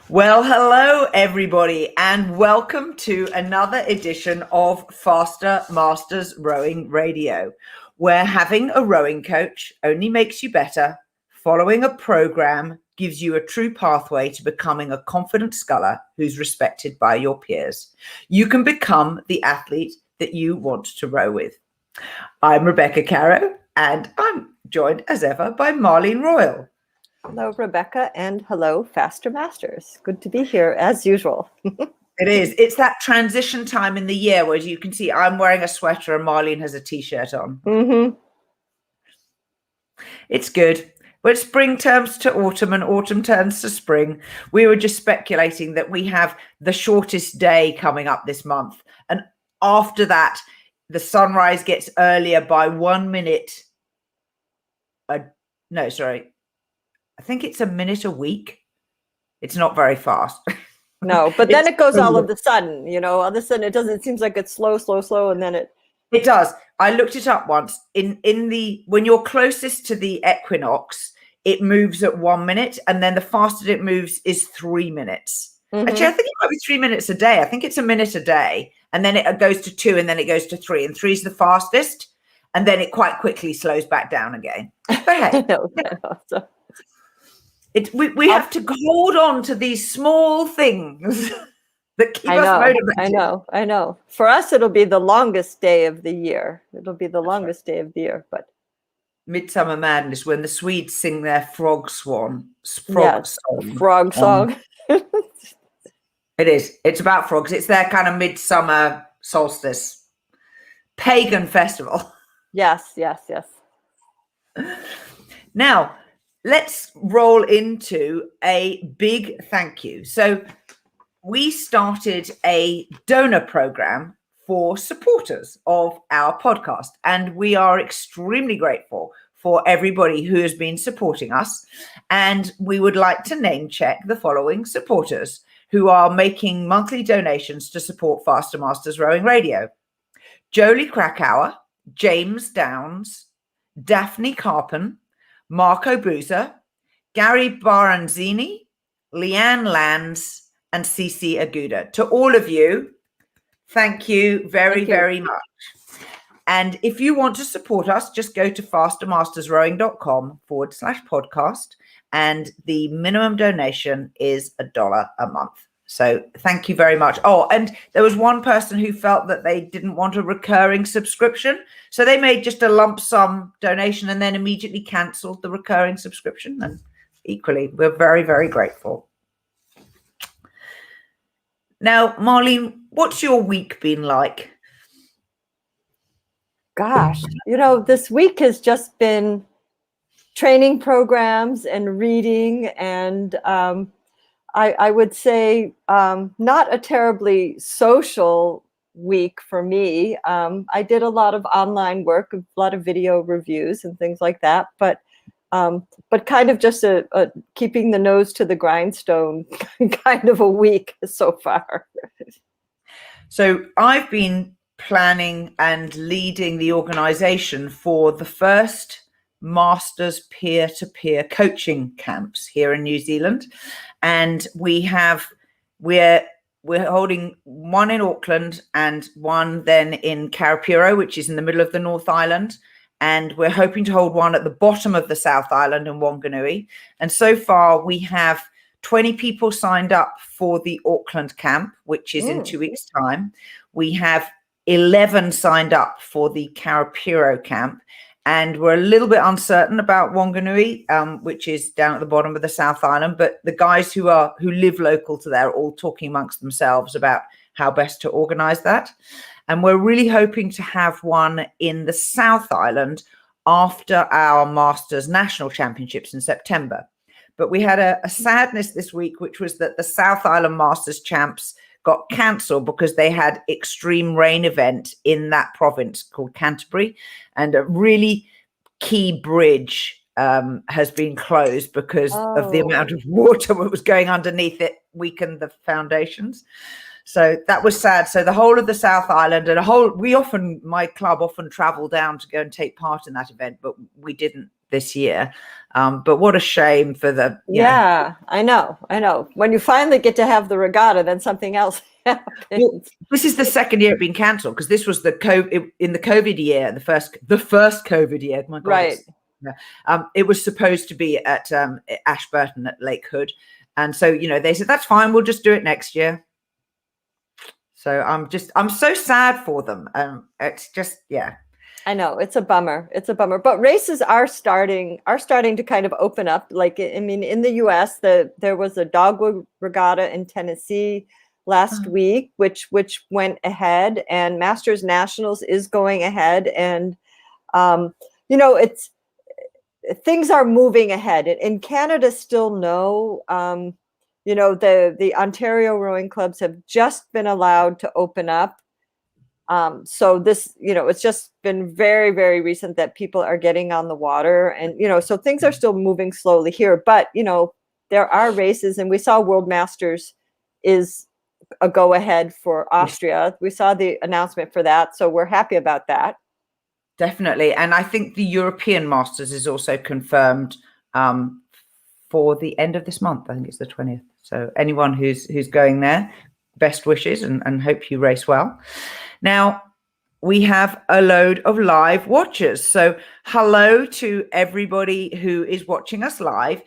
Well, hello, everybody, and welcome to another edition of Faster Masters Rowing Radio, where having a rowing coach only makes you better. Following a program gives you a true pathway to becoming a confident sculler who's respected by your peers. You can become the athlete that you want to row with. I'm Rebecca Caroe, and I'm joined as ever by Marlene Royle. Hello, Rebecca, and hello, Faster Masters. Good to be here, as usual. It is. It's that transition time in the year where you can see I'm wearing a sweater and Marlene has a T-shirt on. Mm-hmm. It's good. When spring turns to autumn and autumn turns to spring, we were just speculating that we have the shortest day coming up this month. And after that, the sunrise gets earlier by 1 minute. I think it's a minute a week. It's not very fast. No, but then it goes all of a sudden, all of a sudden it seems like it's slow, and then it does. I looked it up once. When you're closest to the equinox, it moves at 1 minute, and then the fastest it moves is 3 minutes. Mm-hmm. Actually, I think it might be 3 minutes a day. I think it's a minute a day, and then it goes to 2, and then it goes to 3, and 3 is the fastest, and then it quite quickly slows back down again. But hey, we have to hold on to these small things that keep us motivated. I know. For us, it'll be the longest day of the year. But Midsummer Madness, when the Swedes sing their frog song. Frog song. It is. It's about frogs. It's their kind of midsummer solstice pagan festival. Yes. Now, let's roll into a big thank you. So we started a donor program for supporters of our podcast, and we are extremely grateful for everybody who has been supporting us. And we would like to name check the following supporters who are making monthly donations to support Faster Masters Rowing Radio: Jolie Krakauer, James Downs, Daphne Carpen, Marco Boozer, Gary Baranzini, Leanne Lands, and Cece Aguda. To all of you, thank you very much. And if you want to support us, just go to fastermastersrowing.com/podcast, and the minimum donation is $1 a month. So thank you very much. Oh, and there was one person who felt that they didn't want a recurring subscription. So they made just a lump sum donation and then immediately canceled the recurring subscription. And equally, we're very, very grateful. Now, Marlene, what's your week been like? Gosh, this week has just been training programs and reading, and I would say not a terribly social week for me. I did a lot of online work, a lot of video reviews and things like that, but kind of just a keeping the nose to the grindstone kind of a week so far. So I've been planning and leading the organization for the first Masters peer-to-peer coaching camps here in New Zealand, and we're holding one in Auckland and one then in Caroe, which is in the middle of the North Island, and we're hoping to hold one at the bottom of the South Island in Wanganui. And so far we have 20 people signed up for the Auckland camp, which is in 2 weeks' time. We have 11 signed up for the Caroe camp. And we're a little bit uncertain about Wanganui, which is down at the bottom of the South Island. But the guys who live local to there are all talking amongst themselves about how best to organize that. And we're really hoping to have one in the South Island after our Masters National Championships in September. But we had a sadness this week, which was that the South Island Masters Champs got cancelled because they had extreme rain event in that province called Canterbury, and a really key bridge has been closed because of the amount of water that was going underneath it, weakened the foundations. So that was sad. So the whole of the South Island and my club often travel down to go and take part in that event, but we didn't this year. But what a shame for the Yeah, I know. When you finally get to have the regatta, then something else happens. Well, this is the second year it being cancelled, because this was the COVID year, the first COVID year. My God, Right. It was supposed to be at Ashburton at Lake Hood, and so they said that's fine, we'll just do it next year. So I'm so sad for them. It's just I know, it's a bummer. But races are starting to kind of open up. Like, I mean, in the US, there was a dogwood regatta in Tennessee last week, which went ahead, and Masters Nationals is going ahead, and it's things are moving ahead. In Canada, still no. The Ontario rowing clubs have just been allowed to open up. So this, it's just been very, very recent that people are getting on the water, and so things are still moving slowly here. But there are races, and we saw World Masters is a go ahead for Austria. We saw the announcement for that, so we're happy about that. Definitely. And I think the European Masters is also confirmed for the end of this month. I think it's the 20th. So anyone who's going there, best wishes, and hope you race well. Now, we have a load of live watchers. So hello to everybody who is watching us live.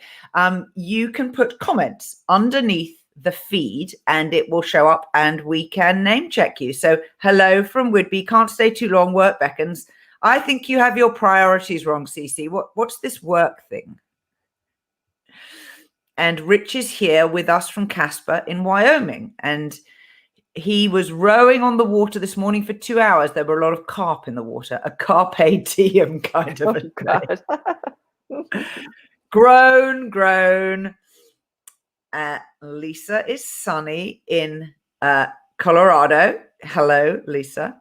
You can put comments underneath the feed and it will show up and we can name check you. So hello from Whitby. Can't stay too long. Work beckons. I think you have your priorities wrong, Cece. What's this work thing? And Rich is here with us from Casper in Wyoming. And he was rowing on the water this morning for 2 hours. There were a lot of carp in the water, a carpe diem kind of grown. Lisa is sunny in Colorado. Hello, Lisa.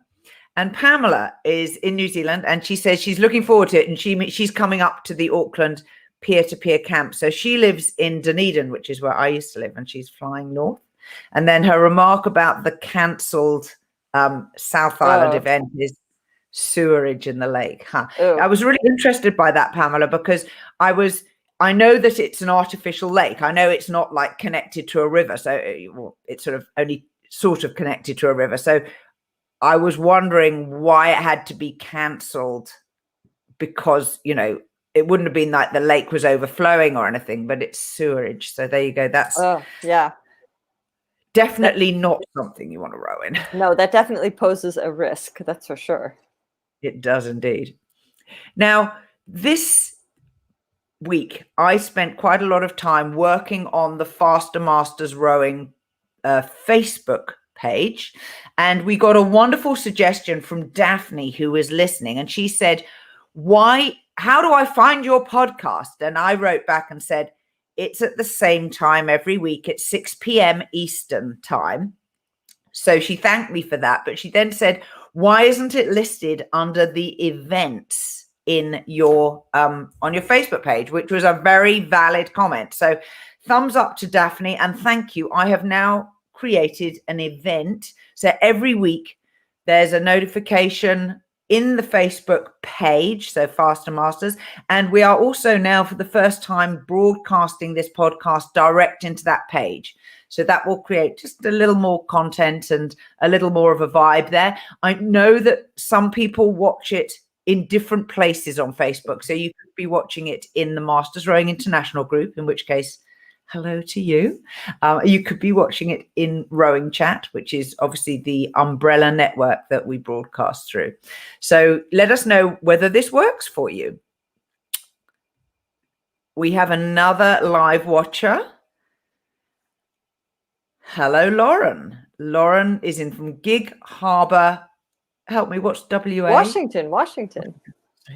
And Pamela is in New Zealand, and she says she's looking forward to it, and she's coming up to the Auckland peer-to-peer camp. So she lives in Dunedin, which is where I used to live, and she's flying north. And then her remark about the cancelled South Island event is sewerage in the lake. I was really interested by that, Pamela, because I know that it's an artificial lake. I know it's not like connected to a river. So it's sort of only sort of connected to a river. So I was wondering why it had to be cancelled, because, it wouldn't have been like the lake was overflowing or anything, but it's sewerage. So there you go. That's definitely not something you want to row in. No, that definitely poses a risk. That's for sure. It does indeed. Now, this week, I spent quite a lot of time working on the Faster Masters Rowing Facebook page, and we got a wonderful suggestion from Daphne, who was listening, and she said, how do I find your podcast? And I wrote back and said, it's at the same time every week at 6 p.m. Eastern time. So she thanked me for that, but she then said, why isn't it listed under the events in your on your Facebook page, which was a very valid comment. So thumbs up to Daphne, and thank you. I have now created an event. So every week there's a notification in the Facebook page, so Faster Masters, and we are also now for the first time broadcasting this podcast direct into that page. So that will create just a little more content and a little more of a vibe there. I know that some people watch it in different places on Facebook. So you could be watching it in the Masters Rowing International group, in which case, hello to you. You could be watching it in Rowing Chat, which is obviously the umbrella network that we broadcast through. So let us know whether this works for you. We have another live watcher. Hello, Lauren. Lauren is in from Gig Harbor. Help me, what's WA? Washington.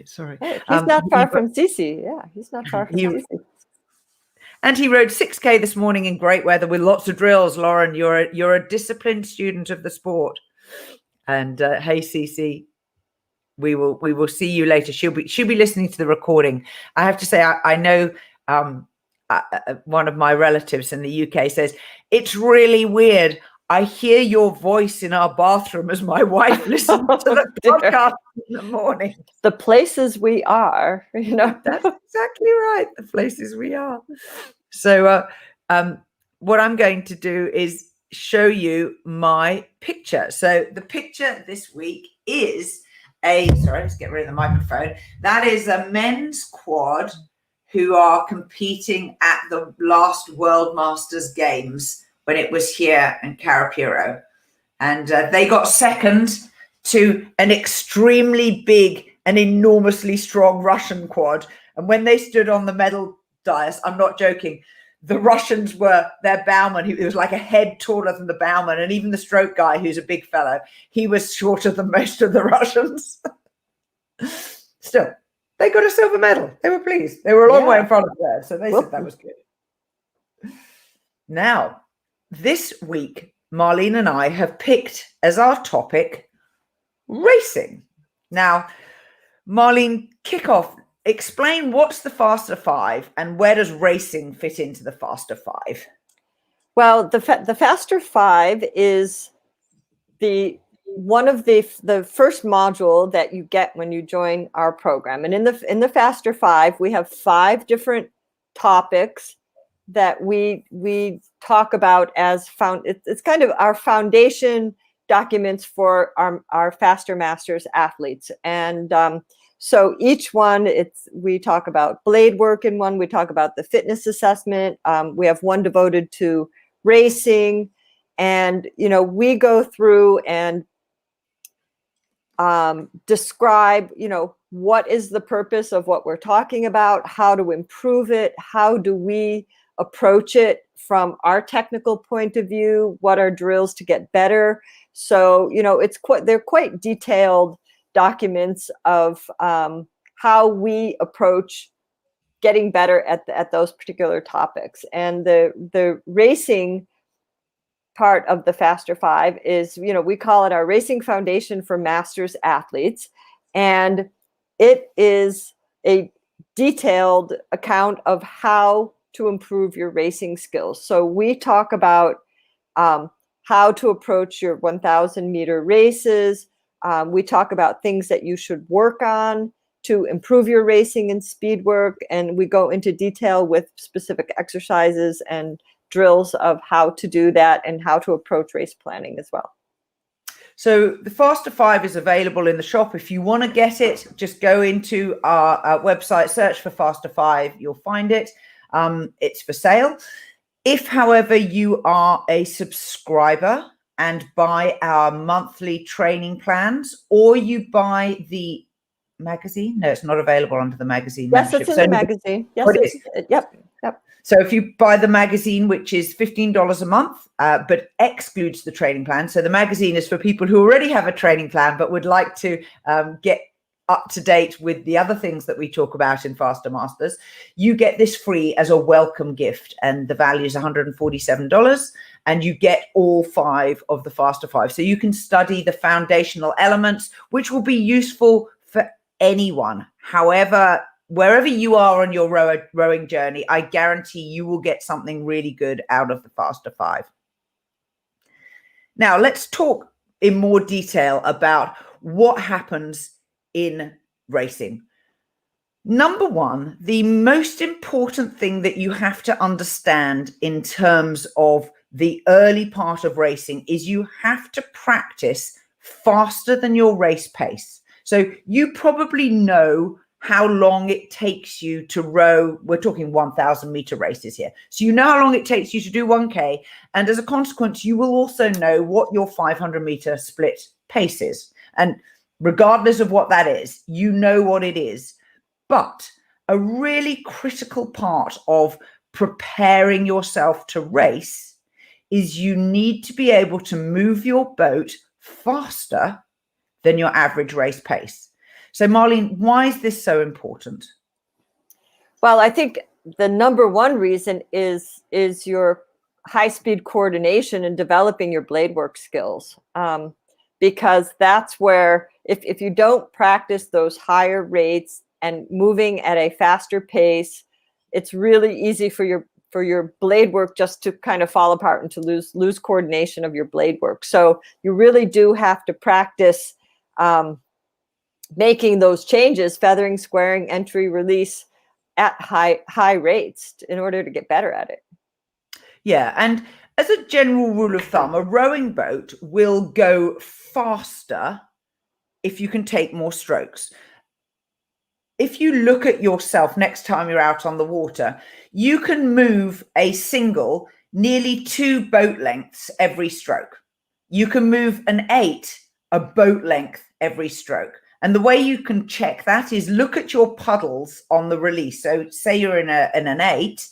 Sorry. Hey, he's not far from Cece. Yeah, he's not far from Cece. And he rode 6K this morning in great weather with lots of drills. Lauren, you're a disciplined student of the sport. And hey, Cece, we will see you later. She'll be listening to the recording. I have to say, I know one of my relatives in the UK says, it's really weird. I hear your voice in our bathroom as my wife listens to the podcast in the morning. The places we are, you know. That's exactly right. The places we are. So what I'm going to do is show you my picture. So the picture this week is sorry, let's get rid of the microphone. That is a men's quad who are competing at the last World Masters Games when it was here in Caroe. And they got second to an extremely big and enormously strong Russian quad. And when they stood on the medal dais, I'm not joking, the Russians were their bowman. He was like a head taller than the bowman. And even the stroke guy, who's a big fellow, he was shorter than most of the Russians. Still, they got a silver medal. They were pleased. They were a long way in front of there. So they said that was good. Now, this week, Marlene and I have picked as our topic racing. Now, Marlene, kick off. Explain what's the Faster Five and where does racing fit into the Faster Five? Well, the Faster Five is one of the first module that you get when you join our program. And in the Faster Five, we have 5 different topics that we talk about as it's kind of our foundation documents for our Faster Masters athletes. And so each one, we talk about blade work in one, we talk about the fitness assessment. We have one devoted to racing, and we go through and describe, what is the purpose of what we're talking about, how to improve it, how do we approach it from our technical point of view, what are drills to get better. So, they're quite detailed documents of how we approach getting better at those particular topics. And the racing part of the Faster Five is, we call it our Racing Foundation for Masters Athletes. And it is a detailed account of how to improve your racing skills. So we talk about how to approach your 1,000 meter races. We talk about things that you should work on to improve your racing and speed work. And we go into detail with specific exercises and drills of how to do that and how to approach race planning as well. So the Faster Five is available in the shop. If you want to get it, just go into our website, search for Faster Five, you'll find it. It's for sale. If, however, you are a subscriber and buy our monthly training plans, or you buy the magazine, no, it's not available under the magazine. Yes, it's in the magazine. Yes, yep. So if you buy the magazine, which is $15 a month, but excludes the training plan. So the magazine is for people who already have a training plan, but would like to get up to date with the other things that we talk about in Faster Masters. You get this free as a welcome gift, and the value is $147, and you get all 5 of the Faster Five. So you can study the foundational elements, which will be useful for anyone. However, wherever you are on your rowing journey, I guarantee you will get something really good out of the Faster Five. Now, let's talk in more detail about what happens in racing. Number one, the most important thing that you have to understand in terms of the early part of racing is you have to practice faster than your race pace. So you probably know how long it takes you to row. We're talking 1,000 meter races here. So you know how long it takes you to do 1K. And as a consequence, you will also know what your 500 meter split pace is. And regardless of what that is, you know what it is. But a really critical part of preparing yourself to race is you need to be able to move your boat faster than your average race pace. So Marlene, why is this so important? Well, I think the number one reason is your high-speed coordination and developing your blade work skills. Because that's where, if you don't practice those higher rates and moving at a faster pace, it's really easy for your blade work just to kind of fall apart and to lose coordination of your blade work. So you really do have to practice making those changes, feathering, squaring, entry, release at high rates in order to get better at it. Yeah, and as a general rule of thumb, a rowing boat will go faster if you can take more strokes. If you look at yourself next time you're out on the water, you can move a single nearly 2 boat lengths every stroke. You can move an 8 a boat length every stroke. And the way you can check that is look at your puddles on the release. So say you're in an 8,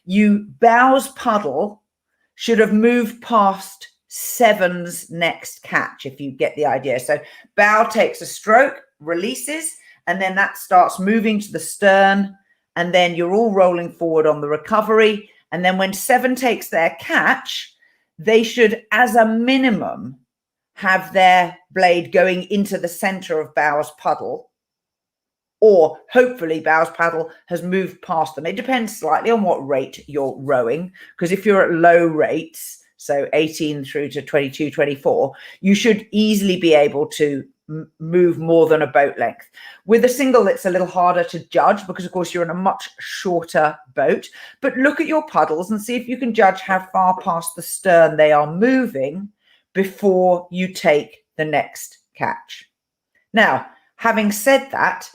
you bow's puddle should have moved past 7's next catch, if you get the idea. So bow takes a stroke, releases, and then that starts moving to the stern, and then you're all rolling forward on the recovery. And then when 7 takes their catch, they should, as a minimum, have their blade going into the center of bow's puddle, or hopefully bow's paddle has moved past them. It depends slightly on what rate you're rowing, because if you're at low rates, so 18 through to 22, 24, you should easily be able to move more than a boat length. With a single, it's a little harder to judge because, of course, you're in a much shorter boat. But look at your puddles and see if you can judge how far past the stern they are moving before you take the next catch. Now, having said that,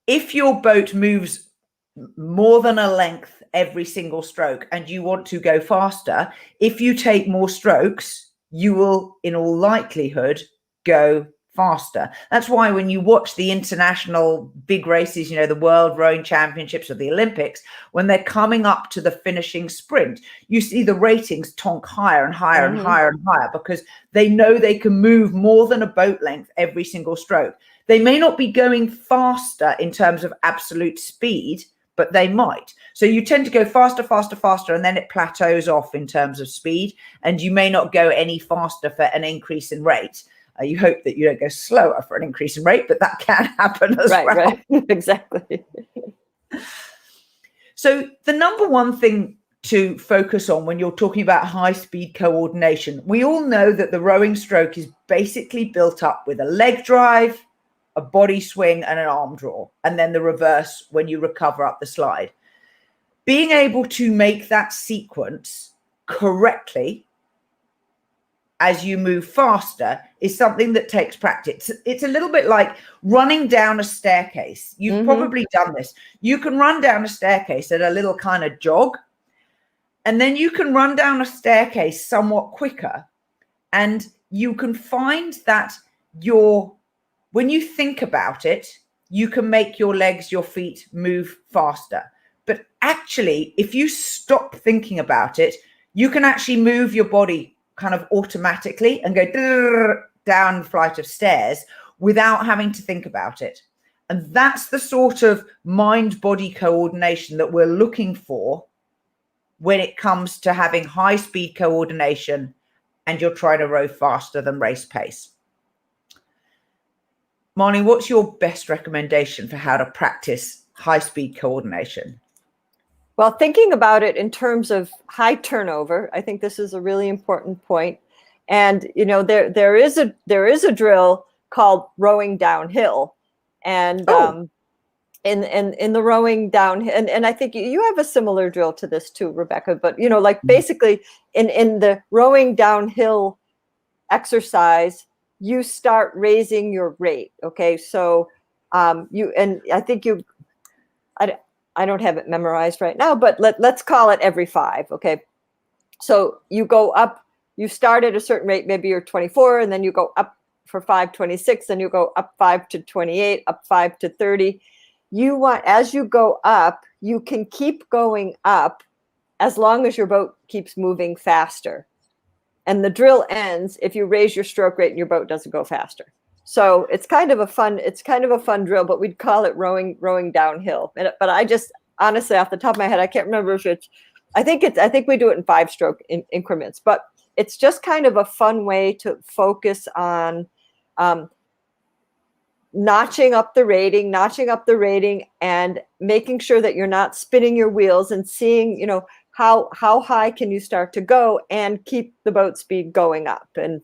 if your boat moves more than a length every single stroke and you want to go faster, if you take more strokes, you will, in all likelihood, go faster. That's why when you watch the international big races, you know, the World Rowing Championships or the Olympics, when they're coming up to the finishing sprint, you see the ratings tonk higher and higher and higher and higher, because they know they can move more than a boat length every single stroke. They may not be going faster in terms of absolute speed, but they might. So you tend to go faster, faster, faster, and then it plateaus off in terms of speed, and you may not go any faster for an increase in rate. You hope that you don't go slower for an increase in rate, but that can happen as well. Right, exactly. So the number one thing to focus on when you're talking about high-speed coordination, we all know that the rowing stroke is basically built up with a leg drive, a body swing, and an arm draw, and then the reverse when you recover up the slide. Being able to make that sequence correctly as you move faster is something that takes practice. It's a little bit like running down a staircase. You've probably done this. You can run down a staircase at a little kind of jog, and then you can run down a staircase somewhat quicker, and you can find that when you think about it, you can make your legs, your feet move faster. But actually, if you stop thinking about it, you can actually move your body kind of automatically and go down the flight of stairs without having to think about it. And that's the sort of mind-body coordination that we're looking for when it comes to having high-speed coordination and you're trying to row faster than race pace. Marlene, what's your best recommendation for how to practice high-speed coordination? Well, thinking about it in terms of high turnover, I think this is a really important point. And you know, there is a drill called rowing downhill, and in the rowing downhill, and I think you have a similar drill to this too, Rebecca. But you know, like basically in the rowing downhill exercise, you start raising your rate. Okay, so I don't have it memorized right now, but let's call it every 5. Okay. So you go up, you start at a certain rate, maybe you're 24, and then you go up for 5:26, then you go up 5 to 28, up 5 to 30. As you go up, you can keep going up as long as your boat keeps moving faster. And the drill ends if you raise your stroke rate and your boat doesn't go faster. So it's kind of a fun drill, but we'd call it rowing downhill. But I just honestly, off the top of my head, I can't remember if it's. I think we do it in 5-stroke increments. But it's just kind of a fun way to focus on notching up the rating, and making sure that you're not spinning your wheels and seeing, you know, how high can you start to go and keep the boat speed going up. And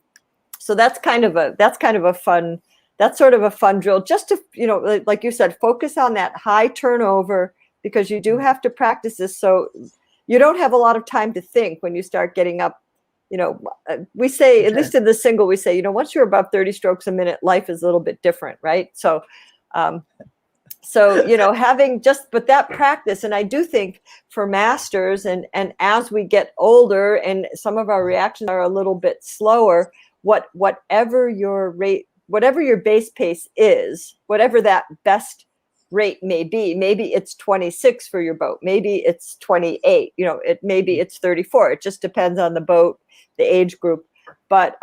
so that's kind of a fun, that's sort of a fun drill, just to, you know, like you said, focus on that high turnover, because you do have to practice this. So you don't have a lot of time to think when you start getting up. You know, we say, at least in the single, we say, you know, once you're above 30 strokes a minute, life is a little bit different, right? So, you know, but that practice, and I do think for masters, and as we get older and some of our reactions are a little bit slower, whatever your base pace is, whatever that best rate may be, maybe it's 26 for your boat, maybe it's 28, you know, maybe it's 34. It just depends on the boat, the age group. But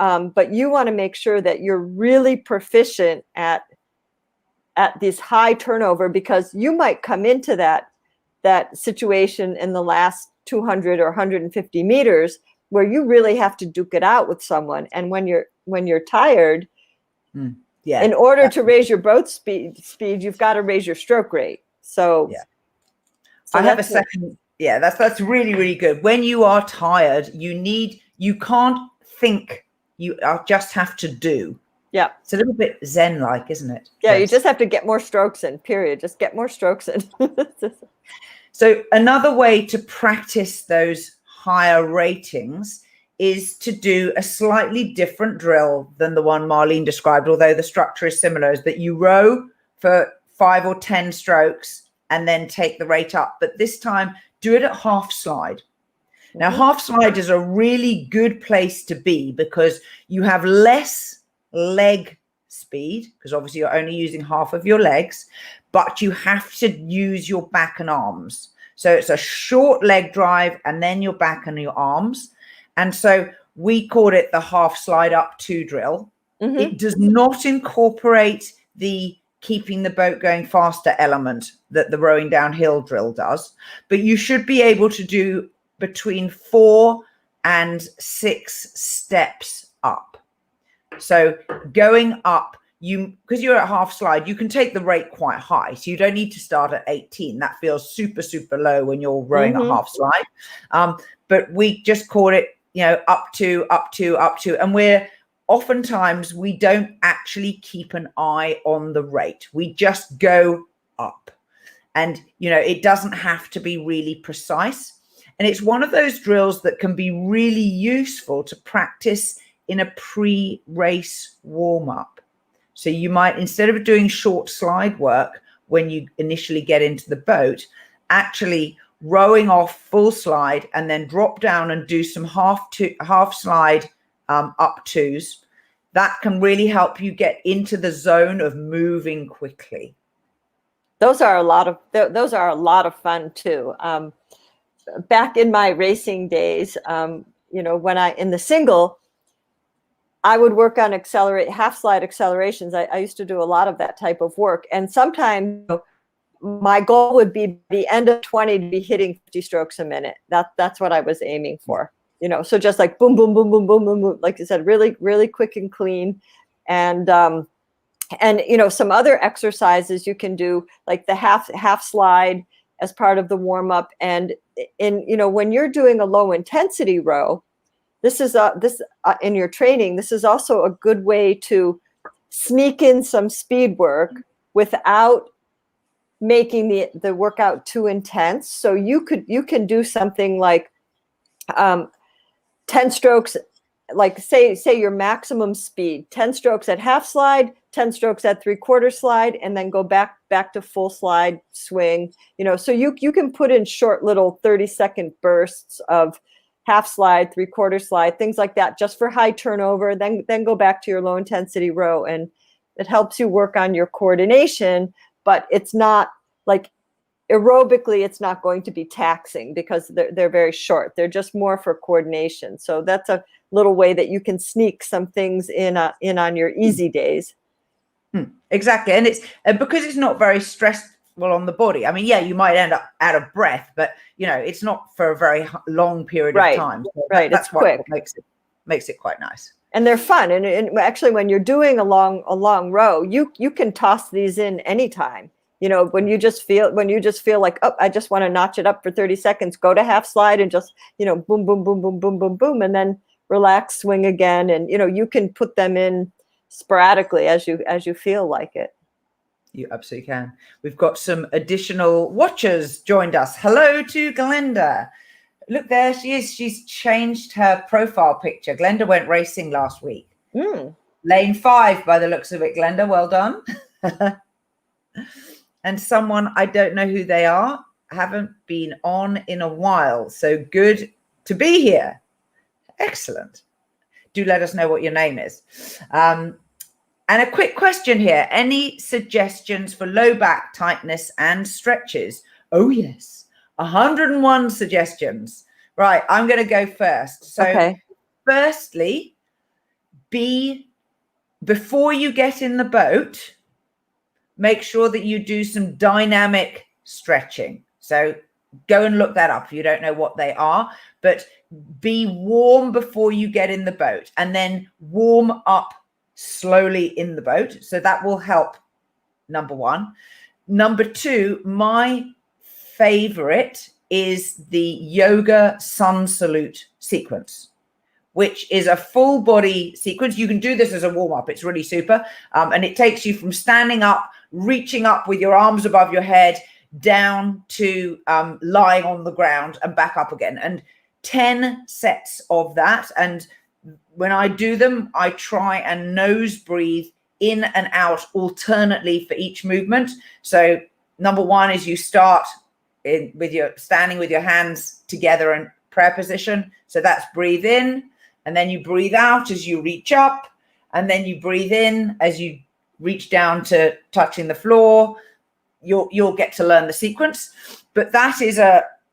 you want to make sure that you're really proficient at this high turnover, because you might come into that situation in the last 200 or 150 meters where you really have to duke it out with someone. And when you're tired, in order to raise your boat speed, you've got to raise your stroke rate. So I have a second. Yeah, that's really, really good. When you are tired, you can't think, you just have to do. Yeah. It's a little bit Zen-like, isn't it? Yeah, you just have to get more strokes in, period. Just get more strokes in. So another way to practice those higher ratings is to do a slightly different drill than the one Marlene described, although the structure is similar, is that you row for 5 or 10 strokes and then take the rate up. But this time, do it at half slide. Now, half slide is a really good place to be because you have less leg speed, because obviously you're only using half of your legs, but you have to use your back and arms. So it's a short leg drive and then your back and your arms. And so we called it the half slide up 2 drill. It does not incorporate the keeping the boat going faster element that the rowing downhill drill does, but you should be able to do between 4 and 6 steps up. So going up, because you're at half slide, you can take the rate quite high. So you don't need to start at 18. That feels super, super low when you're rowing at half slide. But we just call it, you know, up to. And oftentimes we don't actually keep an eye on the rate. We just go up. And, you know, it doesn't have to be really precise. And it's one of those drills that can be really useful to practice in a pre-race warm-up. So you might, instead of doing short slide work when you initially get into the boat, actually rowing off full slide and then drop down and do some half slide up 2s. That can really help you get into the zone of moving quickly. Those are a lot of fun too. Back in my racing days, you know, when in the single, I would work on half slide accelerations. I used to do a lot of that type of work. And sometimes, you know, my goal would be the end of 20 to be hitting 50 strokes a minute. That's what I was aiming for. You know, so just like boom, boom, boom, boom, boom, boom, boom, like you said, really, really quick and clean. And you know, some other exercises you can do, like the half slide as part of the warm up. And you know, when you're doing a low intensity row, this in your training, this is also a good way to sneak in some speed work without making the workout too intense. So you can do something like 10 strokes, like say your maximum speed, 10 strokes at half slide, 10 strokes at 3/4 slide, and then go back to full slide swing. You know, so you can put in short little 30-second bursts of half slide, 3/4 slide, things like that, just for high turnover, then go back to your low intensity row. And it helps you work on your coordination, but it's not like aerobically, it's not going to be taxing because they're very short. They're just more for coordination. So that's a little way that you can sneak some things in on your easy days. Exactly. And it's because it's not very stressful on the body. I mean, yeah, you might end up out of breath, but you know, it's not for a very long period of time. So that's what makes it quite nice. And they're fun. And actually, when you're doing a long row, you can toss these in anytime. You know, when you just feel like, oh, I just want to notch it up for 30 seconds, go to half slide and just, you know, boom, boom, boom, boom, boom, boom, boom, and then relax, swing again. And, you know, you can put them in sporadically as you feel like it. You absolutely can. We've got some additional watchers joined us. Hello to Glenda. Look, there she is. She's changed her profile picture. Glenda went racing last week. Lane 5 by the looks of it, Glenda. Well done. And someone, I don't know who they are, haven't been on in a while. So good to be here. Excellent. Do let us know what your name is. And a quick question here. Any suggestions for low back tightness and stretches? Oh, yes. 101 suggestions. Right. I'm going to go first. So firstly, before you get in the boat, make sure that you do some dynamic stretching. So go and look that up if you don't know what they are, but be warm before you get in the boat and then warm up slowly in the boat. So that will help, number one. Number two, my favorite is the yoga sun salute sequence, which is a full body sequence. You can do this as a warm up. It's really super. And it takes you from standing up, reaching up with your arms above your head, down to lying on the ground and back up again. And 10 sets of that. And when I do them, I try and nose breathe in and out alternately for each movement. So number one is you start with your standing with your hands together in prayer position. So that's breathe in, and then you breathe out as you reach up, and then you breathe in as you reach down to touching the floor. You'll get to learn the sequence, but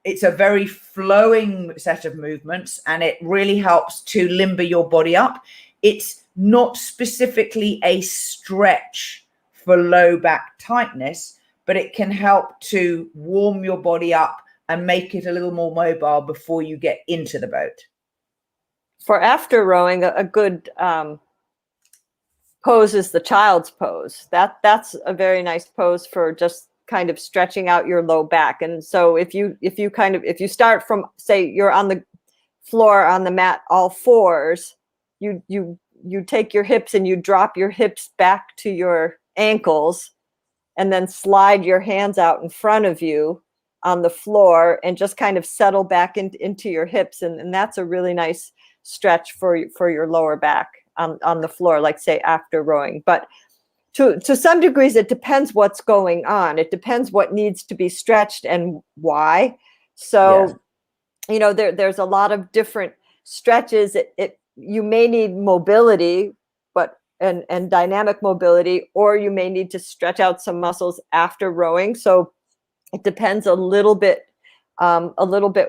it's a very flowing set of movements, and it really helps to limber your body up. It's not specifically a stretch for low back tightness, but it can help to warm your body up and make it a little more mobile before you get into the boat. For after rowing, a good pose is the child's pose. That's a very nice pose for just kind of stretching out your low back. And so if you start from, say, you're on the floor on the mat all fours, you take your hips and you drop your hips back to your ankles, and then slide your hands out in front of you on the floor and just kind of settle back into your hips. And that's a really nice stretch for your lower back on the floor, like say after rowing. But to some degrees, it depends what's going on. It depends what needs to be stretched and why. So, you know, there's a lot of different stretches. You may need mobility, and dynamic mobility, or you may need to stretch out some muscles after rowing. So it depends a little bit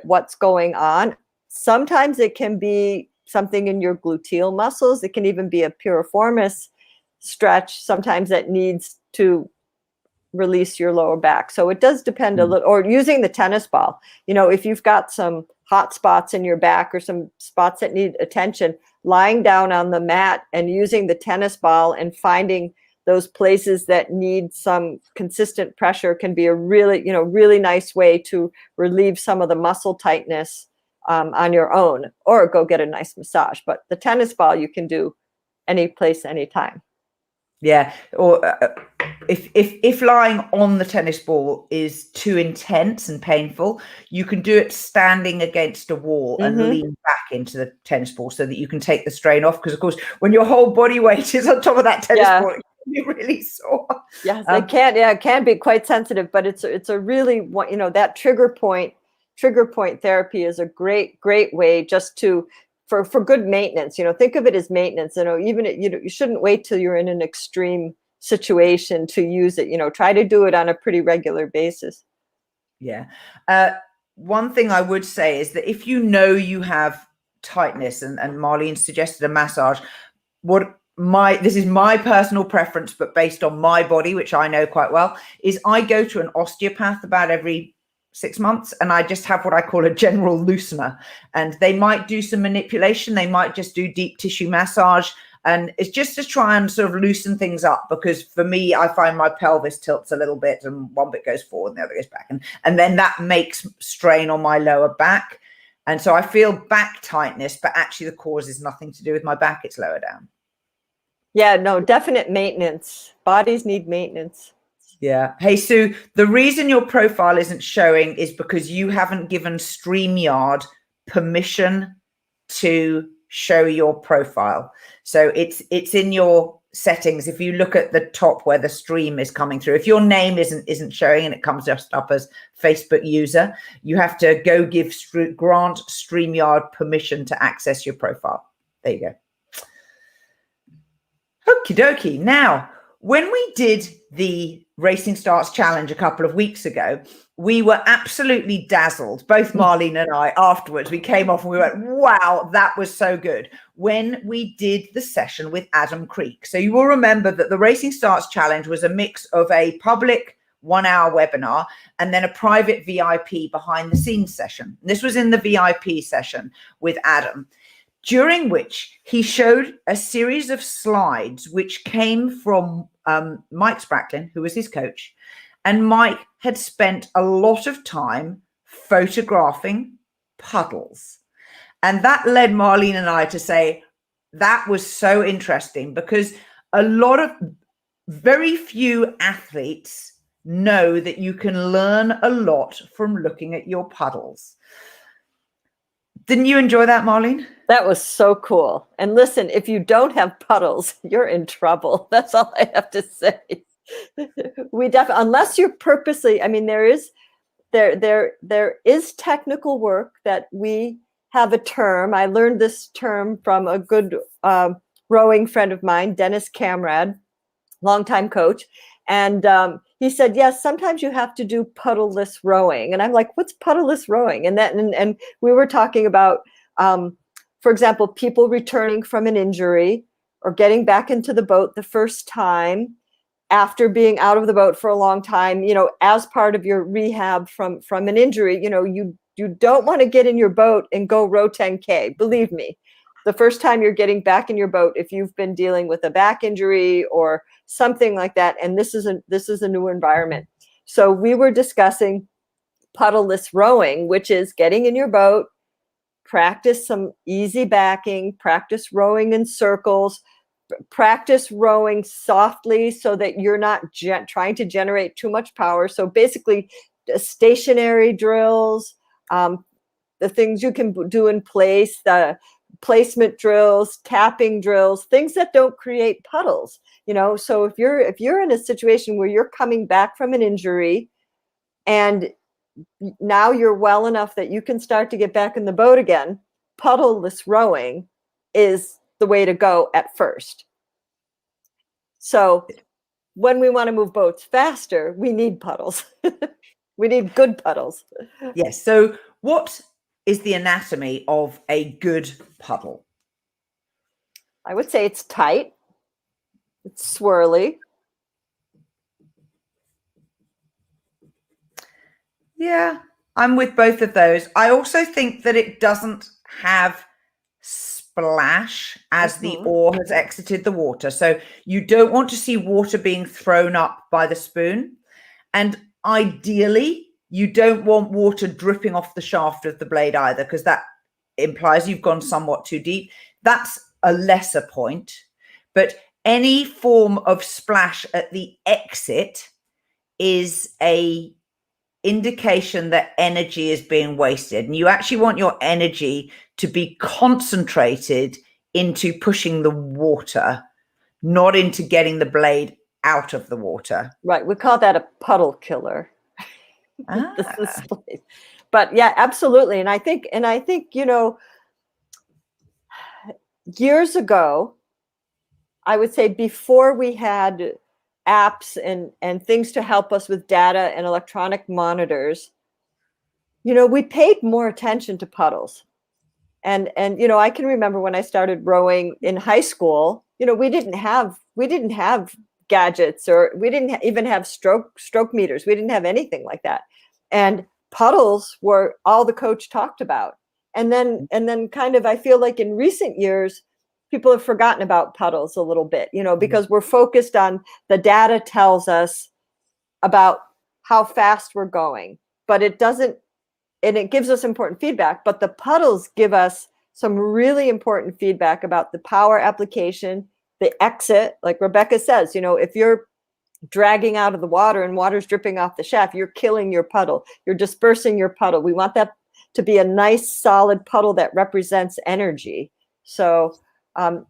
what's going on. Sometimes it can be something in your gluteal muscles. It can even be a piriformis stretch sometimes that needs to release your lower back. So it does depend a little, or using the tennis ball. You know, if you've got some hot spots in your back or some spots that need attention, lying down on the mat and using the tennis ball and finding those places that need some consistent pressure can be a really nice way to relieve some of the muscle tightness on your own, or go get a nice massage. But the tennis ball you can do any place, anytime. Yeah. Or if lying on the tennis ball is too intense and painful, you can do it standing against a wall and lean back into the tennis ball so that you can take the strain off. Because, of course, when your whole body weight is on top of that tennis ball, it can be really sore. Yes, it can be quite sensitive, but it's a really, you know, that trigger point therapy is a great way just to for good maintenance. You know, think of it as maintenance. You know, even you shouldn't wait till you're in an extreme situation to use it. You know, try to do it on a pretty regular basis. Yeah. One thing I would say is that if you know you have tightness, and Marlene suggested a massage, this is my personal preference, but based on my body, which I know quite well, is I go to an osteopath about every 6 months, and I just have what I call a general loosener, and they might do some manipulation. They might just do deep tissue massage. And it's just to try and sort of loosen things up, because for me, I find my pelvis tilts a little bit and one bit goes forward and the other goes back. And then that makes strain on my lower back. And so I feel back tightness, but actually the cause is nothing to do with my back. It's lower down. Yeah, no, definite maintenance. Bodies need maintenance. Yeah. Hey, Sue, the reason your profile isn't showing is because you haven't given StreamYard permission to show your profile. So it's in your settings. If you look at the top where the stream is coming through, if your name isn't showing and it comes just up as Facebook user, you have to go grant StreamYard permission to access your profile. There you go. Okie dokie. Now, when we did the Racing Starts Challenge a couple of weeks ago, we were absolutely dazzled, both Marlene and I. Afterwards, we came off and we went, wow, that was so good, when we did the session with Adam Creek. So you will remember that the Racing Starts Challenge was a mix of a public 1-hour webinar and then a private VIP behind the scenes session. This was in the VIP session with Adam, during which he showed a series of slides which came from Mike Spracklin, who was his coach. And Mike had spent a lot of time photographing puddles. And that led Marlene and I to say, that was so interesting, because very few athletes know that you can learn a lot from looking at your puddles. Didn't you enjoy that, Marlene? That was so cool. And listen, if you don't have puddles, you're in trouble. That's all I have to say. We definitely, unless you're purposely, I mean, there is technical work that we have a term. I learned this term from a good rowing friend of mine, Dennis Camrad, longtime coach. And he said, yes, sometimes you have to do puddleless rowing. And I'm like, what's puddleless rowing? And we were talking about, for example, people returning from an injury or getting back into the boat the first time after being out of the boat for a long time, as part of your rehab from an injury. You don't want to get in your boat and go row 10K. Believe me, the first time you're getting back in your boat, if you've been dealing with a back injury or something like that, and this is a new environment. So we were discussing puddleless rowing, which is getting in your boat, practice some easy backing, practice rowing in circles, practice rowing softly so that you're not trying to generate too much power. So basically stationary drills, the things you can do in place, the placement drills, tapping drills, things that don't create puddles. So if you're in a situation where you're coming back from an injury and now you're well enough that you can start to get back in the boat again, puddleless rowing is the way to go at first. So when we want to move boats faster, we need puddles. We need good puddles. Yes. So what is the anatomy of a good puddle? I would say it's tight. It's swirly. Yeah, I'm with both of those. I also think that it doesn't have splash as the oar has exited the water. So you don't want to see water being thrown up by the spoon. And ideally, you don't want water dripping off the shaft of the blade either, because that implies you've gone somewhat too deep. That's a lesser point. But any form of splash at the exit is a indication that energy is being wasted, and you actually want your energy to be concentrated into pushing the water, not into getting the blade out of the water. Right. We call that a puddle killer. But yeah, absolutely. And I think, years ago, I would say before we had apps and things to help us with data and electronic monitors, we paid more attention to puddles. And I can remember when I started rowing in high school, we didn't have gadgets, or we didn't even have stroke meters. We didn't have anything like that. And puddles were all the coach talked about. And then kind of, I feel like in recent years, people have forgotten about puddles a little bit, because we're focused on the data tells us about how fast we're going, but it doesn't, and it gives us important feedback, but the puddles give us some really important feedback about the power application, the exit, like Rebecca says, if you're dragging out of the water and water's dripping off the shaft, you're killing your puddle. You're dispersing your puddle. We want that to be a nice solid puddle that represents energy. So and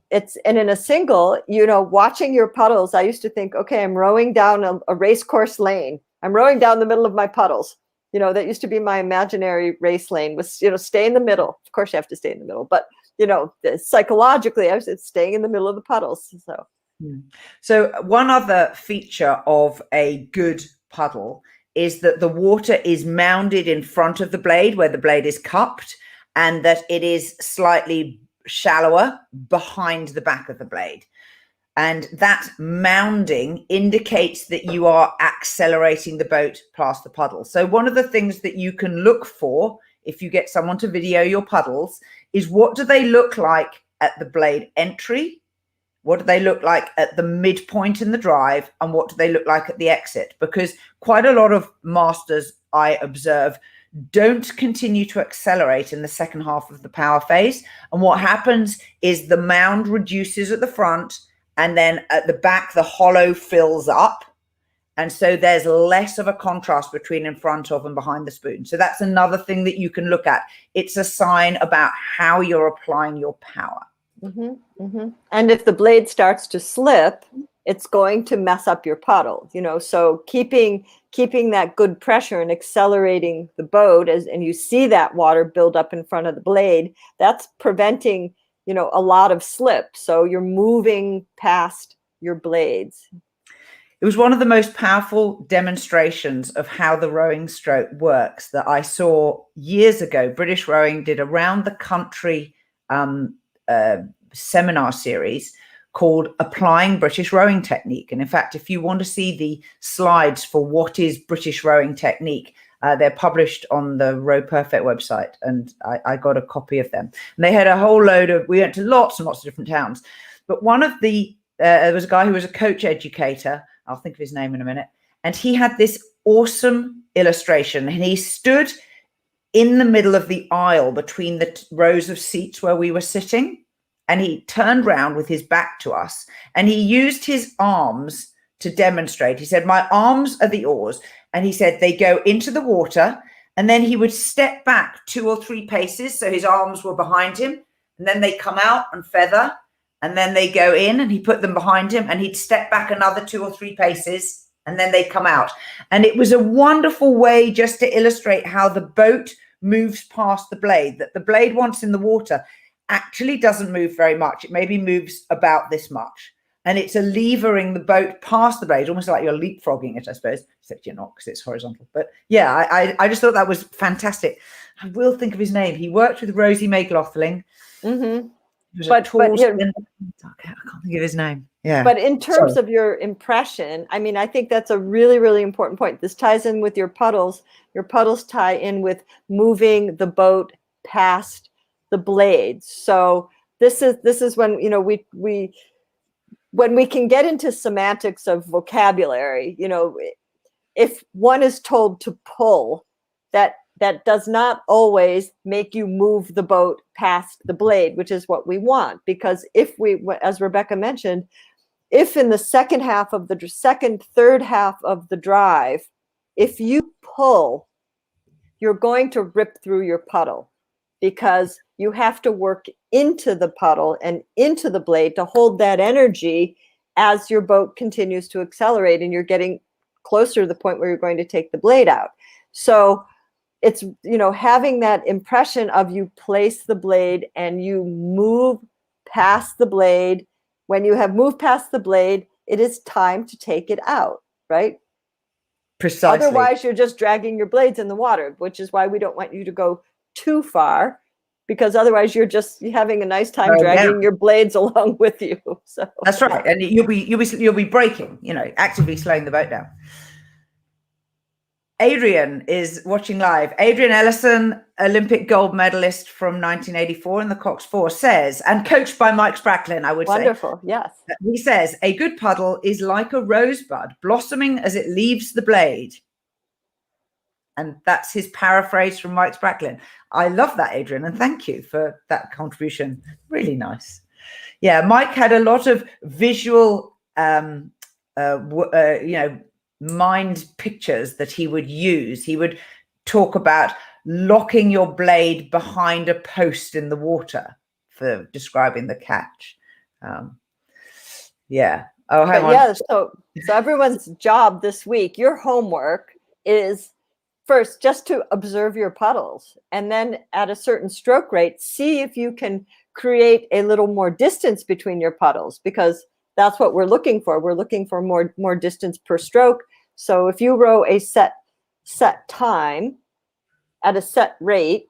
in a single, watching your puddles, I used to think, okay, I'm rowing down a race course lane. I'm rowing down the middle of my puddles. That used to be my imaginary race lane was, stay in the middle. Of course you have to stay in the middle, but psychologically I was staying in the middle of the puddles. So one other feature of a good puddle is that the water is mounded in front of the blade where the blade is cupped, and that it is slightly shallower behind the back of the blade. And that mounding indicates that you are accelerating the boat past the puddle. So one of the things that you can look for if you get someone to video your puddles is, what do they look like at the blade entry? What do they look like at the midpoint in the drive? And what do they look like at the exit? Because quite a lot of masters, I observe, don't continue to accelerate in the second half of the power phase. And what happens is the mound reduces at the front, and then at the back, the hollow fills up. And so there's less of a contrast between in front of and behind the spoon. So that's another thing that you can look at. It's a sign about how you're applying your power. And if the blade starts to slip, it's going to mess up your puddle, so keeping that good pressure and accelerating the boat and you see that water build up in front of the blade, that's preventing, a lot of slip. So you're moving past your blades. It was one of the most powerful demonstrations of how the rowing stroke works that I saw years ago. British Rowing did a round the country seminar series called Applying British Rowing Technique. And in fact, if you want to see the slides for what is British rowing technique, they're published on the Row Perfect website, and I got a copy of them. And they had a whole load of, we went to lots and lots of different towns, but one of the, there was a guy who was a coach educator, I'll think of his name in a minute, and he had this awesome illustration, and he stood in the middle of the aisle between the rows of seats where we were sitting, and he turned round with his back to us, and he used his arms to demonstrate. He said, my arms are the oars. And he said they go into the water, and then he would step back 2 or 3 paces. So his arms were behind him, and then they come out and feather, and then they go in, and he put them behind him, and he'd step back another 2 or 3 paces, and then they come out. And it was a wonderful way just to illustrate how the boat moves past the blade, that the blade, once in the water, actually doesn't move very much. It maybe moves about this much. And it's a levering the boat past the blade, almost like you're leapfrogging it, I suppose. Except you're not, because it's horizontal. But yeah, I just thought that was fantastic. I will think of his name. He worked with Rosie McLaughlin. Mm-hmm. He was a tall, I can't think of his name. Yeah. But in terms of your impression, I mean, I think that's a really, really important point. This ties in with your puddles. Your puddles tie in with moving the boat past the blades. So this is when, when we can get into semantics of vocabulary, if one is told to pull, that does not always make you move the boat past the blade, which is what we want. Because if we, as Rebecca mentioned, if in the third half of the drive, if you pull, you're going to rip through your puddle, because you have to work into the puddle and into the blade to hold that energy as your boat continues to accelerate and you're getting closer to the point where you're going to take the blade out. So it's, having that impression of you place the blade and you move past the blade. When you have moved past the blade, it is time to take it out, right? Precisely. Otherwise, you're just dragging your blades in the water, which is why we don't want you to go too far, because otherwise you're just having a nice time dragging your blades along with you. So that's right, and you'll be braking, actively slowing the boat down. Adrian is watching live. Adrian Ellison, Olympic gold medalist from 1984 in the Cox 4, says, and coached by Mike Spracklin, I would say. Wonderful, yes. He says, a good puddle is like a rosebud, blossoming as it leaves the blade. And that's his paraphrase from Mike Spracklin. I love that, Adrian, and thank you for that contribution. Really nice. Yeah, Mike had a lot of visual, mind pictures that he would use. He would talk about locking your blade behind a post in the water for describing the catch. Yeah. Oh, hang on. Yeah, so everyone's job this week, your homework is first just to observe your puddles, and then at a certain stroke rate, see if you can create a little more distance between your puddles, because that's what we're looking for. We're looking for more distance per stroke. So if you row a set time at a set rate,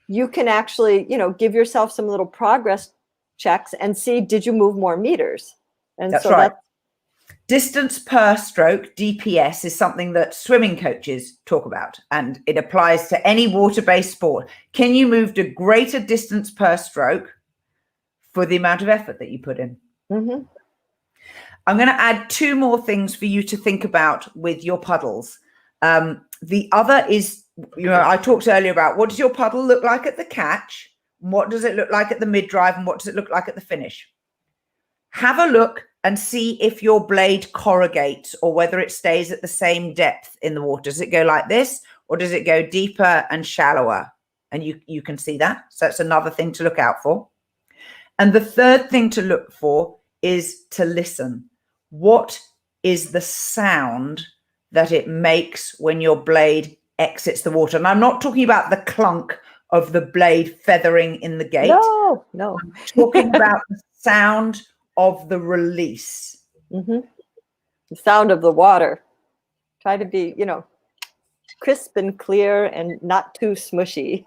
you can actually, give yourself some little progress checks and see, did you move more meters? And that's so right. Distance per stroke, DPS, is something that swimming coaches talk about, and it applies to any water-based sport. Can you move to greater distance per stroke for the amount of effort that you put in? Mm-hmm. I'm going to add two more things for you to think about with your puddles. The other is, I talked earlier about what does your puddle look like at the catch? What does it look like at the mid-drive? And what does it look like at the finish? Have a look and see if your blade corrugates or whether it stays at the same depth in the water. Does it go like this, or does it go deeper and shallower? And you can see that. So that's another thing to look out for. And the third thing to look for is to listen. What is the sound that it makes when your blade exits the water? And I'm not talking about the clunk of the blade feathering in the gate. No. I'm talking about the sound of the release. Mm-hmm. The sound of the water. Try to be, crisp and clear and not too smushy.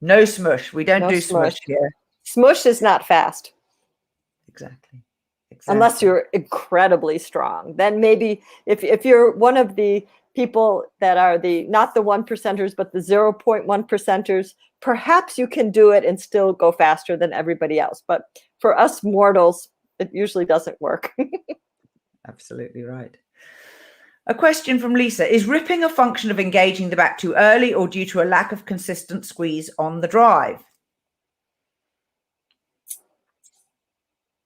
No smush. We don't do smush here. Smush is not fast. Exactly. Unless you're incredibly strong. Then maybe if you're one of the people that are not the 1%ers, but the 0.1 percenters, perhaps you can do it and still go faster than everybody else. But for us mortals, it usually doesn't work. Absolutely right. A question from Lisa. Is ripping a function of engaging the back too early or due to a lack of consistent squeeze on the drive?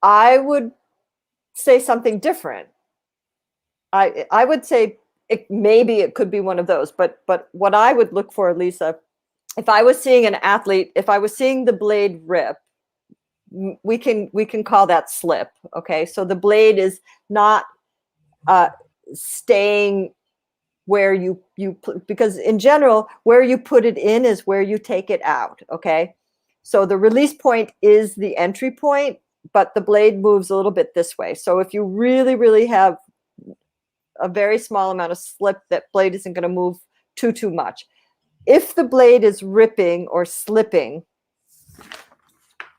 I would say something different. I would say maybe it could be one of those, but what I would look for, Lisa, if I was seeing an athlete, if I was seeing the blade rip, we can call that slip. Okay, so the blade is not staying where you because in general where you put it in is where you take it out. Okay, so the release point is the entry point, but the blade moves a little bit this way. So if you really have a very small amount of slip, that blade isn't going to move too much. If the blade is ripping or slipping,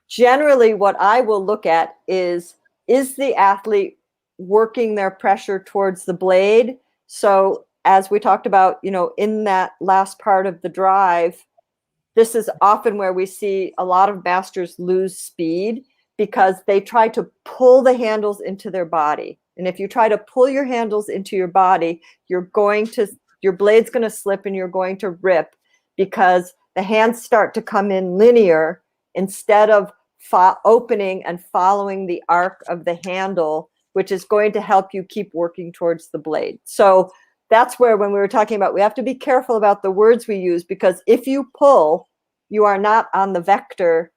generally what I will look at is the athlete working their pressure towards the blade? So as we talked about, in that last part of the drive, this is often where we see a lot of masters lose speed because they try to pull the handles into their body. And if you try to pull your handles into your body, your blade's going to slip and you're going to rip because the hands start to come in linear instead of opening and following the arc of the handle, which is going to help you keep working towards the blade. So that's where, when we were talking about, we have to be careful about the words we use, because if you pull, you are not on the vector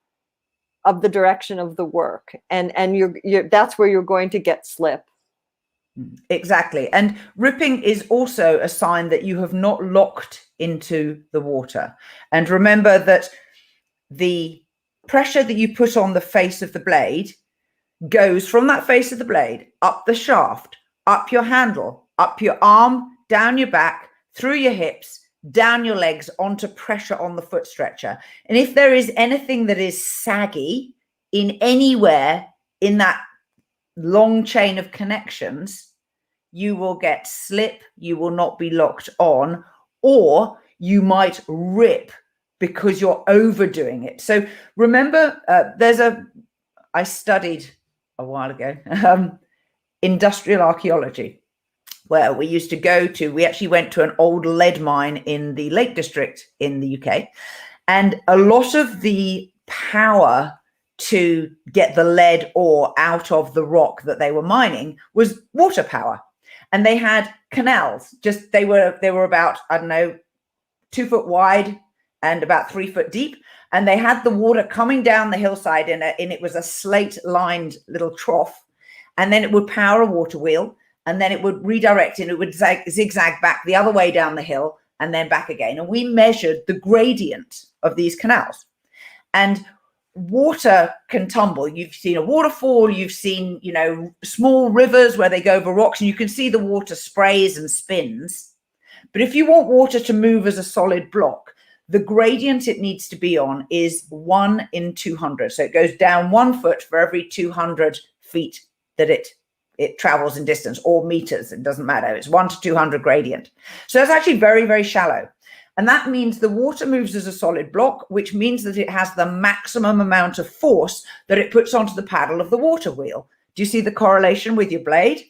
of the direction of the work, and that's where you're going to get slip. Exactly. And ripping is also a sign that you have not locked into the water. And remember that the pressure that you put on the face of the blade goes from that face of the blade up the shaft, up your handle, up your arm, down your back, through your hips, down your legs, onto pressure on the foot stretcher. And if there is anything that is saggy in anywhere in that long chain of connections, you will get slip, you will not be locked on, or you might rip because you're overdoing it. So remember, I studied a while ago, industrial archaeology, where we used to we actually went to an old lead mine in the Lake District in the UK. And a lot of the power to get the lead ore out of the rock that they were mining was water power. And they had canals, they were about, I don't know, 2 foot wide and about 3 foot deep. And they had the water coming down the hillside and it was a slate lined little trough. And then it would power a water wheel, and then it would redirect and it would zigzag back the other way down the hill and then back again. And we measured the gradient of these canals. And water can tumble. You've seen a waterfall, you've seen, small rivers where they go over rocks and you can see the water sprays and spins. But if you want water to move as a solid block, the gradient it needs to be on is 1 in 200. So it goes down 1 foot for every 200 feet that it travels in distance, or meters, it doesn't matter. It's 1 to 200 gradient. So it's actually very, very shallow. And that means the water moves as a solid block, which means that it has the maximum amount of force that it puts onto the paddle of the water wheel. Do you see the correlation with your blade?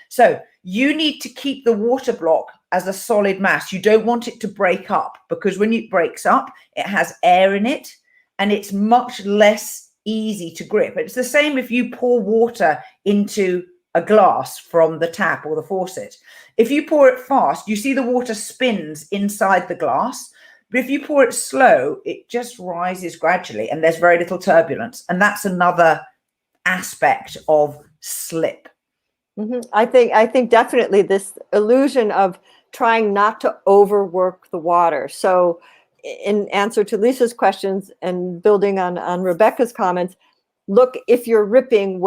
So you need to keep the water block as a solid mass. You don't want it to break up, because when it breaks up, it has air in it and it's much less easy to grip. It's the same if you pour water into a glass from the tap or the faucet. If you pour it fast, you see the water spins inside the glass. But if you pour it slow, it just rises gradually and there's very little turbulence. And that's another aspect of slip. Mm-hmm. I think definitely this illusion of trying not to overwork the water. So in answer to Lisa's questions and building on Rebecca's comments, look, if you're ripping,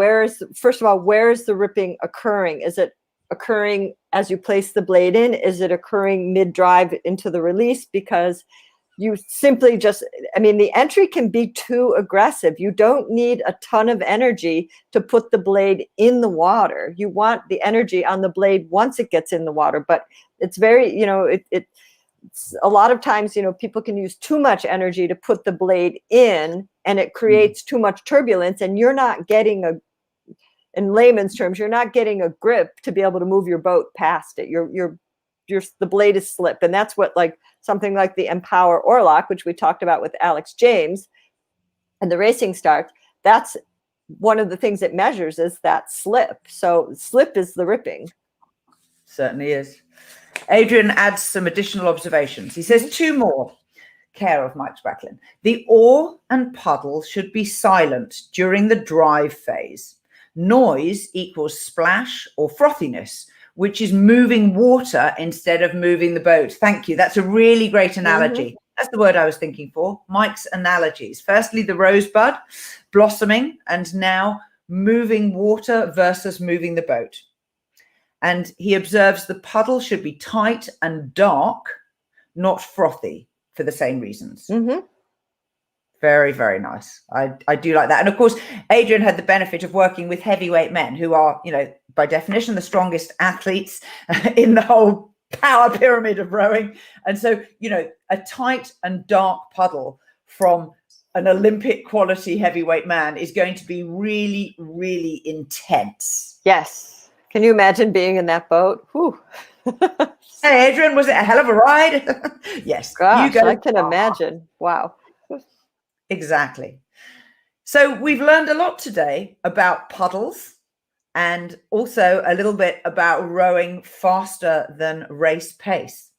first of all, where is the ripping occurring? Is it occurring as you place the blade in? Is it occurring mid-drive into the release? Because you simply the entry can be too aggressive. You don't need a ton of energy to put the blade in the water. You want the energy on the blade once it gets in the water. But it's very, it's a lot of times, people can use too much energy to put the blade in, and it creates too much turbulence, and you're not getting in layman's terms, you're not getting a grip to be able to move your boat past it. The blade is slip. And that's what something like the Empower Orlock, which we talked about with Alex James and the Racing Start, that's one of the things it measures is that slip. So slip is the ripping. Certainly is. Adrian adds some additional observations. He says 2 more. Care of Mike's Bracklin. The oar and puddle should be silent during the drive phase. Noise equals splash or frothiness, which is moving water instead of moving the boat. Thank you. That's a really great analogy. Mm-hmm. That's the word I was thinking for. Mike's analogies. Firstly, the rosebud blossoming, and now moving water versus moving the boat. And he observes the puddle should be tight and dark, not frothy, for the same reasons. Mm-hmm. Very, very nice. I do like that. And of course, Adrian had the benefit of working with heavyweight men who are, by definition, the strongest athletes in the whole power pyramid of rowing. And so, a tight and dark puddle from an Olympic quality heavyweight man is going to be really, really intense. Yes. Can you imagine being in that boat? Whew. Hey, Adrian, was it a hell of a ride? Yes. Gosh, I can imagine. Wow. Exactly. So we've learned a lot today about puddles and also a little bit about rowing faster than race pace.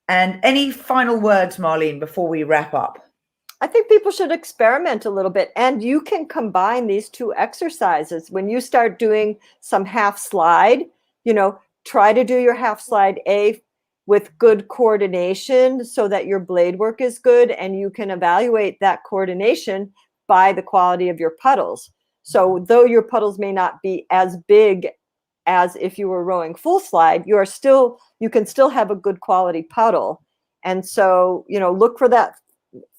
And any final words, Marlene, before we wrap up? I think people should experiment a little bit, and you can combine these 2 exercises. When you start doing some half slide, try to do your half slide with good coordination so that your blade work is good, and you can evaluate that coordination by the quality of your puddles. So though your puddles may not be as big as if you were rowing full slide, you can still have a good quality puddle. And so, look for that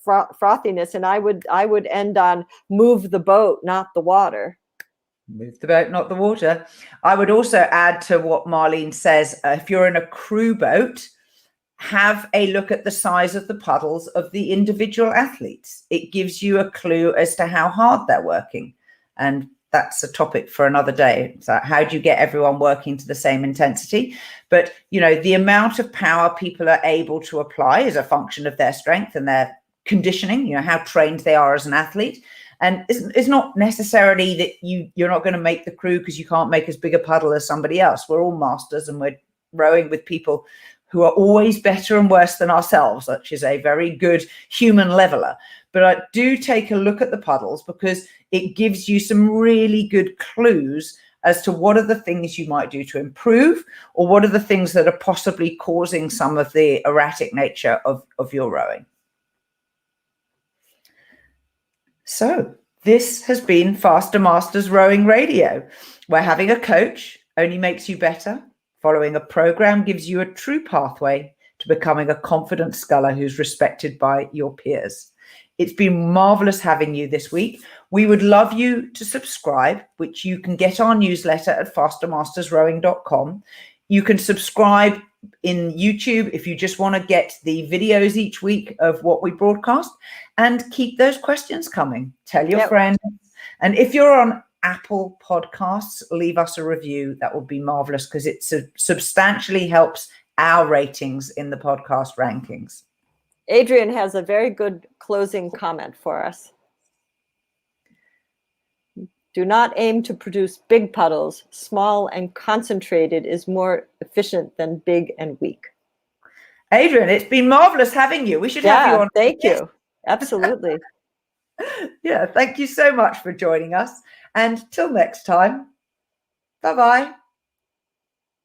frothiness. And I would end on move the boat, not the water. Move the boat, not the water. I would also add to what Marlene says, if you're in a crew boat, have a look at the size of the puddles of the individual athletes. It gives you a clue as to how hard they're working. And that's a topic for another day. So how do you get everyone working to the same intensity? But, the amount of power people are able to apply is a function of their strength and their conditioning, how trained they are as an athlete. And it's not necessarily that you're not going to make the crew because you can't make as big a puddle as somebody else. We're all masters and we're rowing with people who are always better and worse than ourselves, which is a very good human leveler. But I do take a look at the puddles because it gives you some really good clues as to what are the things you might do to improve, or what are the things that are possibly causing some of the erratic nature of your rowing. So this has been Faster Masters Rowing Radio, where having a coach only makes you better. Following a program gives you a true pathway to becoming a confident sculler who's respected by your peers. It's been marvelous having you this week. We would love you to subscribe, which you can get our newsletter at fastermastersrowing.com. You can subscribe in YouTube if you just want to get the videos each week of what we broadcast, and keep those questions coming. Tell your friends. And if you're on Apple Podcasts, leave us a review. That would be marvelous because it substantially helps our ratings in the podcast rankings. Adrian has a very good closing comment for us. Do not aim to produce big puddles. Small and concentrated is more efficient than big and weak. Adrian, it's been marvelous having you. We should have you on. Thank you. Absolutely. Yeah, thank you so much for joining us. And till next time, bye-bye.